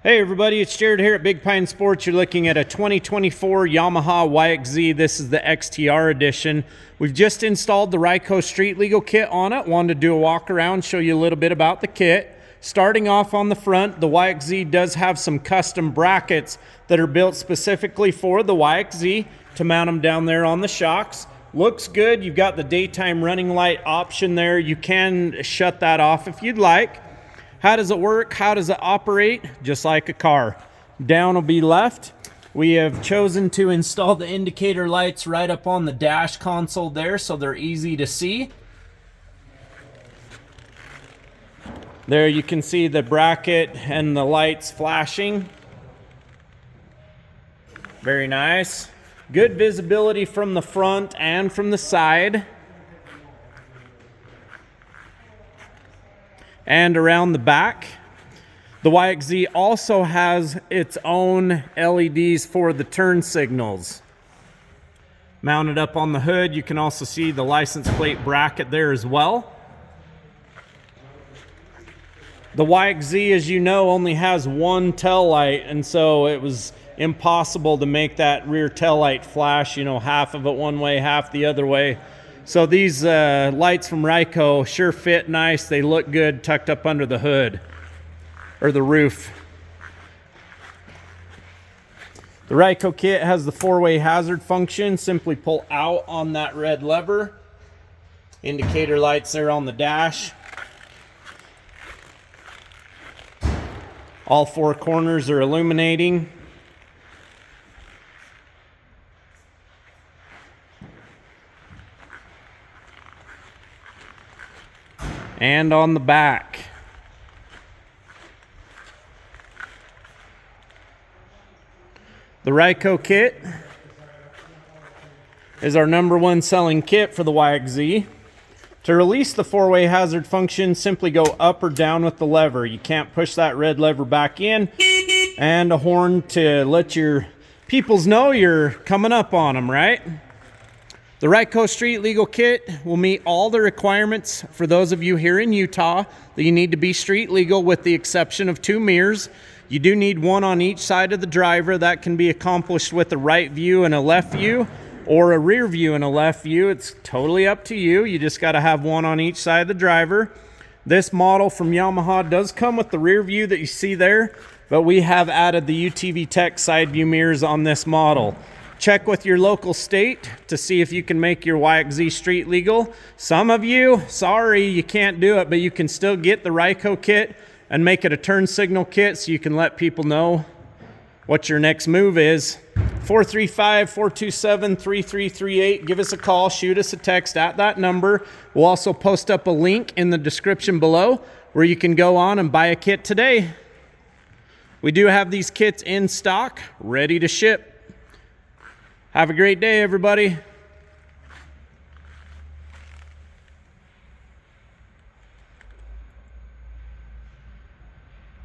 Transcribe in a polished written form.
Hey everybody, it's Jared here at Big Pine Sports. You're looking at a 2024 Yamaha YXZ. This is the XTR edition. We've just installed the RYCO Street Legal Kit on it. Wanted to do a walk around, show you a little bit about the kit. Starting off on the front, the YXZ does have some custom brackets that are built specifically for the YXZ to mount them down there on the shocks. Looks good. You've got the daytime running light option there. You can shut that off if you'd like. How does it work? How does it operate? Just like a car. Down will be left. We have chosen to install the indicator lights right up on the dash console there so they're easy to see. There you can see the bracket and the lights flashing. Very nice. Good visibility from the front and from the side. And around the back. The YXZ also has its own LEDs for the turn signals. Mounted up on the hood, you can also see the license plate bracket there as well. The YXZ, as you know, only has one tail light, and so it was impossible to make that rear tail light flash, you know, half of it one way, half the other way. So these lights from RYCO sure fit nice. They look good tucked up under the hood or the roof. The RYCO kit has the four-way hazard function. Simply pull out on that red lever. Indicator lights there on the dash. All four corners are illuminating. And on the back. The RYCO kit is our #1 selling kit for the YXZ. To release the four-way hazard function, simply go up or down with the lever. You can't push that red lever back in, and a horn to let your peoples know you're coming up on them, right? The RYCO Street Legal Kit will meet all the requirements for those of you here in Utah that you need to be street legal, with the exception of 2 mirrors. You do need one on each side of the driver. That can be accomplished with a right view and a left view, or a rear view and a left view. It's totally up to you. You just got to have one on each side of the driver. This model from Yamaha does come with the rear view that you see there, but we have added the UTV Tech side view mirrors on this model. Check with your local state to see if you can make your YXZ street legal. Some of you, sorry, you can't do it, but you can still get the RYCO kit and make it a turn signal kit so you can let people know what your next move is. 435-427-3338. Give us a call, shoot us a text at that number. We'll also post up a link in the description below where you can go on and buy a kit today. We do have these kits in stock, ready to ship. Have a great day, everybody.